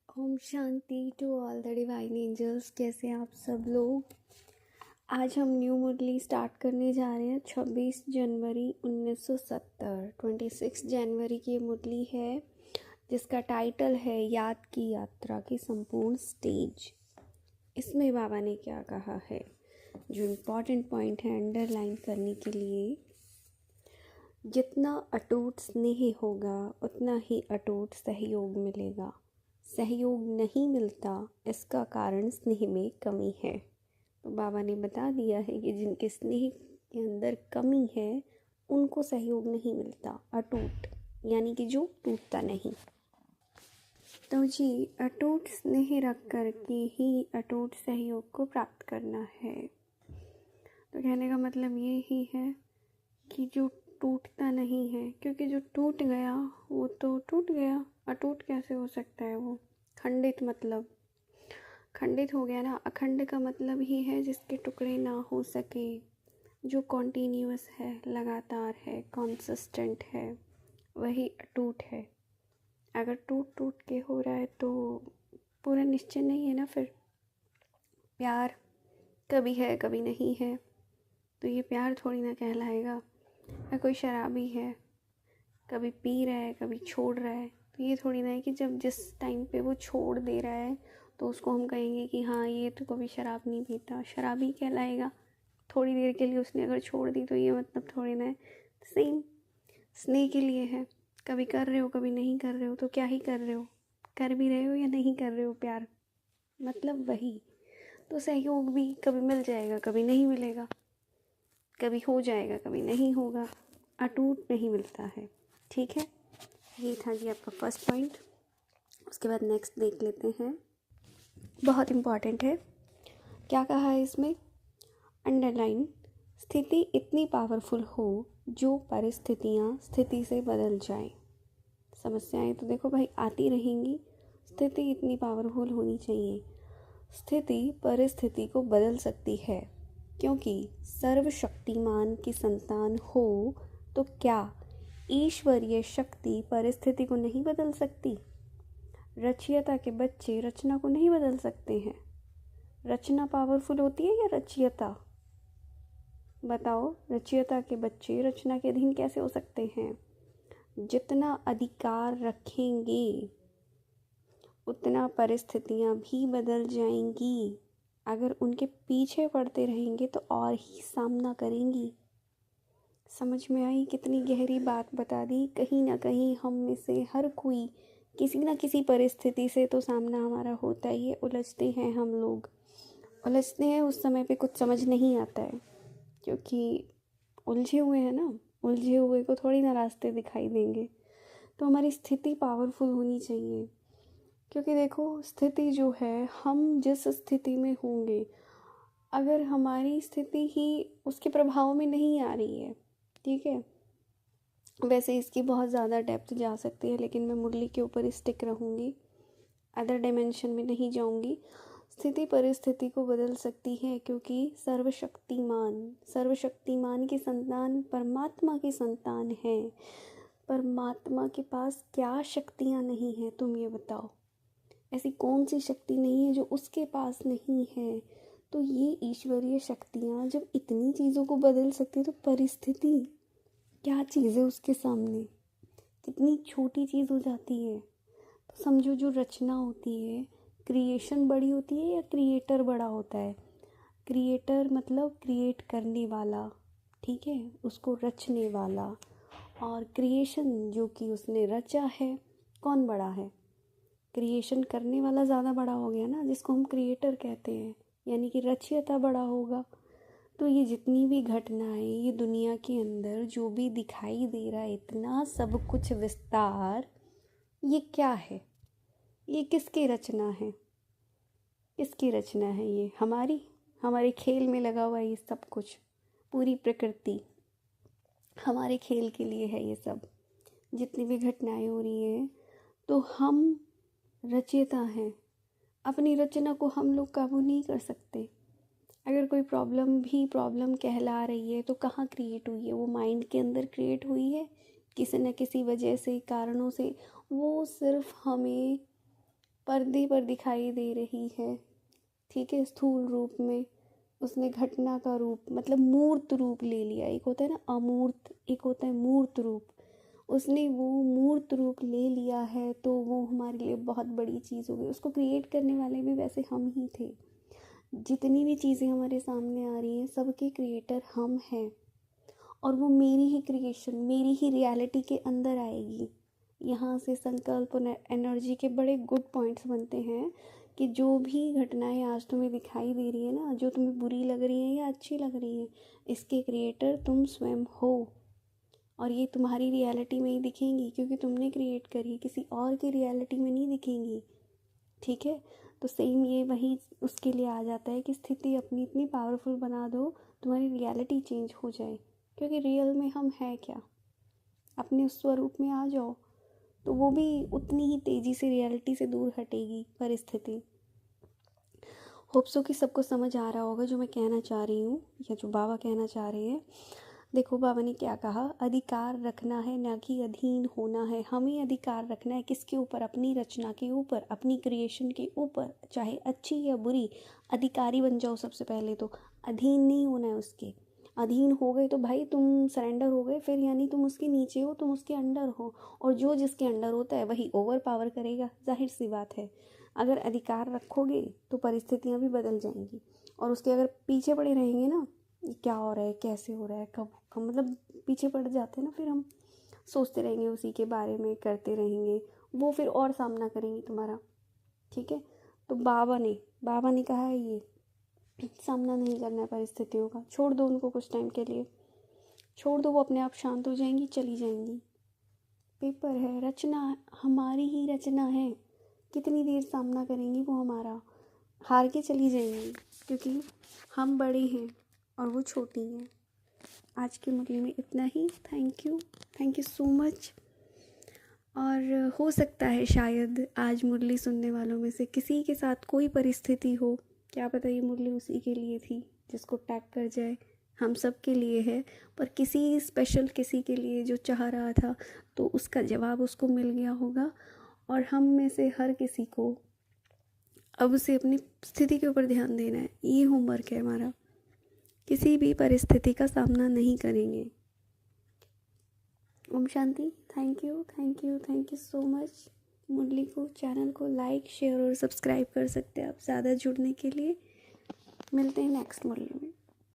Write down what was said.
Om Shanti to all the divine angels. कैसे हैं आप सब लोग। आज हम न्यू मुरली स्टार्ट करने जा रहे हैं 26 जनवरी 1970। 26 जनवरी की ये मुरली है जिसका टाइटल है याद की यात्रा की संपूर्ण स्टेज। इसमें बाबा ने क्या कहा है, जो इम्पॉर्टेंट पॉइंट है अंडरलाइन करने के लिए, जितना अटूट स्नेह होगा उतना ही अटूट सहयोग मिलेगा। सहयोग नहीं मिलता, इसका कारण स्नेह में कमी है। तो बाबा ने बता दिया है कि जिनके स्नेह के अंदर कमी है उनको सहयोग नहीं मिलता, अटूट यानी कि जो टूटता नहीं। तो जी अटूट स्नेह रख कर के ही अटूट सहयोग को प्राप्त करना है। तो कहने का मतलब ये ही है कि जो टूटता नहीं है, क्योंकि जो टूट गया वो तो टूट गया, अटूट कैसे हो सकता है वो। खंडित मतलब खंडित हो गया ना। अखंड का मतलब ही है जिसके टुकड़े ना हो सके, जो कॉन्टीन्यूअस है, लगातार है, कॉन्सिस्टेंट है, वही अटूट है। अगर टूट टूट के हो रहा है तो पूरा निश्चय नहीं है ना। फिर प्यार कभी है कभी नहीं है, तो ये प्यार थोड़ी ना कहलाएगा। या कोई शराबी है, कभी पी रहा है कभी छोड़ रहा है, तो ये थोड़ी ना है कि जब जिस टाइम पे वो छोड़ दे रहा है तो उसको हम कहेंगे कि हाँ ये तो कभी शराब नहीं पीता, शराबी कहलाएगा। थोड़ी देर के लिए उसने अगर छोड़ दी तो ये मतलब थोड़ी ना है। सेम स्नेह के लिए है, कभी कर रहे हो कभी नहीं कर रहे हो, तो क्या ही कर रहे हो, कर भी रहे हो या नहीं कर रहे हो, प्यार मतलब वही। तो सहयोग भी कभी मिल जाएगा कभी नहीं मिलेगा, कभी हो जाएगा कभी नहीं होगा, अटूट नहीं मिलता है। ठीक है, ये था जी आपका फर्स्ट पॉइंट। उसके बाद नेक्स्ट देख लेते हैं, बहुत इम्पॉर्टेंट है। क्या कहा है इसमें, अंडरलाइन, स्थिति इतनी पावरफुल हो जो परिस्थितियाँ स्थिति से बदल जाएं। समस्याएं तो देखो भाई आती रहेंगी, स्थिति इतनी पावरफुल होनी चाहिए। स्थिति परिस्थिति को बदल सकती है, क्योंकि सर्वशक्तिमान की संतान हो तो क्या ईश्वरीय शक्ति परिस्थिति को नहीं बदल सकती। रचयिता के बच्चे रचना को नहीं बदल सकते हैं। रचना पावरफुल होती है या रचयिता, बताओ। रचयिता के बच्चे रचना के अधीन कैसे हो सकते हैं। जितना अधिकार रखेंगे उतना परिस्थितियां भी बदल जाएंगी। अगर उनके पीछे पड़ते रहेंगे तो और ही सामना करेंगी। समझ में आई कितनी गहरी बात बता दी। कहीं ना कहीं हम में से हर कोई किसी ना किसी परिस्थिति से तो सामना हमारा होता ही है। उलझते हैं हम लोग, उलझते हैं, उस समय पे कुछ समझ नहीं आता है, क्योंकि उलझे हुए हैं ना। उलझे हुए को थोड़ी ना रास्ते दिखाई देंगे। तो हमारी स्थिति पावरफुल होनी चाहिए, क्योंकि देखो स्थिति जो है, हम जिस स्थिति में होंगे, अगर हमारी स्थिति ही उसके प्रभाव में नहीं आ रही है, ठीक है। वैसे इसकी बहुत ज़्यादा डेप्थ जा सकती है, लेकिन मैं मुरली के ऊपर ही स्टिक रहूँगी, अदर डायमेंशन में नहीं जाऊँगी। स्थिति परिस्थिति को बदल सकती है, क्योंकि सर्वशक्तिमान की संतान परमात्मा की संतान है। परमात्मा के पास क्या शक्तियाँ नहीं हैं, तुम ये बताओ। ऐसी कौन सी शक्ति नहीं है जो उसके पास नहीं है। तो ये ईश्वरीय शक्तियाँ जब इतनी चीज़ों को बदल सकती है, तो परिस्थिति क्या चीज़ है उसके सामने, कितनी छोटी चीज़ हो जाती है। तो समझो जो रचना होती है, क्रिएशन बड़ी होती है या क्रिएटर बड़ा होता है। क्रिएटर मतलब क्रिएट करने वाला, ठीक है, उसको रचने वाला। और क्रिएशन जो कि उसने रचा है, कौन बड़ा है। क्रिएशन करने वाला ज़्यादा बड़ा हो गया ना, जिसको हम क्रिएटर कहते हैं, यानी कि रचयिता बड़ा होगा। तो ये जितनी भी घटनाएं, ये दुनिया के अंदर जो भी दिखाई दे रहा है, इतना सब कुछ विस्तार, ये क्या है, ये किसकी रचना है। किसकी रचना है ये, हमारी। हमारे खेल में लगा हुआ है ये सब कुछ, पूरी प्रकृति हमारे खेल के लिए है ये सब। जितनी भी घटनाएं हो रही हैं, तो हम रचयिता हैं। अपनी रचना को हम लोग काबू नहीं कर सकते। अगर कोई प्रॉब्लम कहला रही है, तो कहाँ क्रिएट हुई है, वो माइंड के अंदर क्रिएट हुई है किसी न किसी वजह से, कारणों से। वो सिर्फ हमें पर्दे पर दिखाई दे रही है, ठीक है, स्थूल रूप में। उसने घटना का रूप मतलब मूर्त रूप ले लिया। एक होता है ना अमूर्त, एक होता है मूर्त रूप। उसने वो मूर्त रूप ले लिया है, तो वो हमारे लिए बहुत बड़ी चीज़ हो गई। उसको क्रिएट करने वाले भी वैसे हम ही थे। जितनी भी चीज़ें हमारे सामने आ रही हैं, सबके क्रिएटर हम हैं। और वो मेरी ही क्रिएशन, मेरी ही रियलिटी के अंदर आएगी। यहाँ से संकल्प और एनर्जी के बड़े गुड पॉइंट्स बनते हैं कि जो भी घटनाएं आज तुम्हें दिखाई दे रही है ना, जो तुम्हें बुरी लग रही है या अच्छी लग रही है, इसके क्रिएटर तुम स्वयं हो। और ये तुम्हारी रियलिटी में ही दिखेंगी, क्योंकि तुमने क्रिएट करी, किसी और की रियलिटी में नहीं दिखेंगी, ठीक है। तो सेम ये वही उसके लिए आ जाता है कि स्थिति अपनी इतनी पावरफुल बना दो, तुम्हारी रियलिटी चेंज हो जाए। क्योंकि रियल में हम हैं क्या, अपने उस स्वरूप में आ जाओ, तो वो भी उतनी ही तेज़ी से रियलिटी से दूर हटेगी परिस्थिति। होप सो कि सबको समझ आ रहा होगा जो मैं कहना चाह रही हूँ, या जो बाबा कहना चाह रहे हैं। देखो बाबा ने क्या कहा, अधिकार रखना है ना कि अधीन होना है। हमें अधिकार रखना है किसके ऊपर, अपनी रचना के ऊपर, अपनी क्रिएशन के ऊपर, चाहे अच्छी या बुरी। अधिकारी बन जाओ सबसे पहले, तो अधीन नहीं होना है उसके। अधीन हो गए तो भाई तुम सरेंडर हो गए, फिर यानी तुम उसके नीचे हो, तुम उसके अंडर हो। और जो जिसके अंडर होता है वही ओवर पावर करेगा, जाहिर सी बात है। अगर अधिकार रखोगे तो परिस्थितियाँ भी बदल जाएंगी। और उसके अगर पीछे पड़े रहेंगे ना, क्या हो रहा है, कैसे हो रहा है, कब मतलब पीछे पड़ जाते हैं ना, फिर हम सोचते रहेंगे उसी के बारे में, करते रहेंगे, वो फिर और सामना करेंगे तुम्हारा, ठीक है। तो बाबा ने कहा है ये सामना नहीं करना है परिस्थितियों का, छोड़ दो उनको कुछ टाइम के लिए, छोड़ दो, वो अपने आप शांत हो जाएंगी, चली जाएंगी। पेपर है, रचना हमारी ही रचना है, कितनी देर सामना करेंगी वो हमारा, हार के चली जाएंगी, क्योंकि हम बड़े हैं और वो छोटी हैं। आज की मुरली में इतना ही। Thank you so much. और हो सकता है शायद आज मुरली सुनने वालों में से किसी के साथ कोई परिस्थिति हो, क्या पता ये मुरली उसी के लिए थी जिसको टैग कर जाए। हम सब के लिए है, पर किसी स्पेशल किसी के लिए जो चाह रहा था, तो उसका जवाब उसको मिल गया होगा। और हम में से हर किसी को अब से अपनी स्थिति के ऊपर ध्यान देना है। ये होमवर्क है हमारा, किसी भी परिस्थिति का सामना नहीं करेंगे। ओम शांति। Thank you so much. मुरली को, चैनल को लाइक, शेयर और सब्सक्राइब कर सकते हैं आप ज़्यादा जुड़ने के लिए। मिलते हैं नेक्स्ट मुरली में।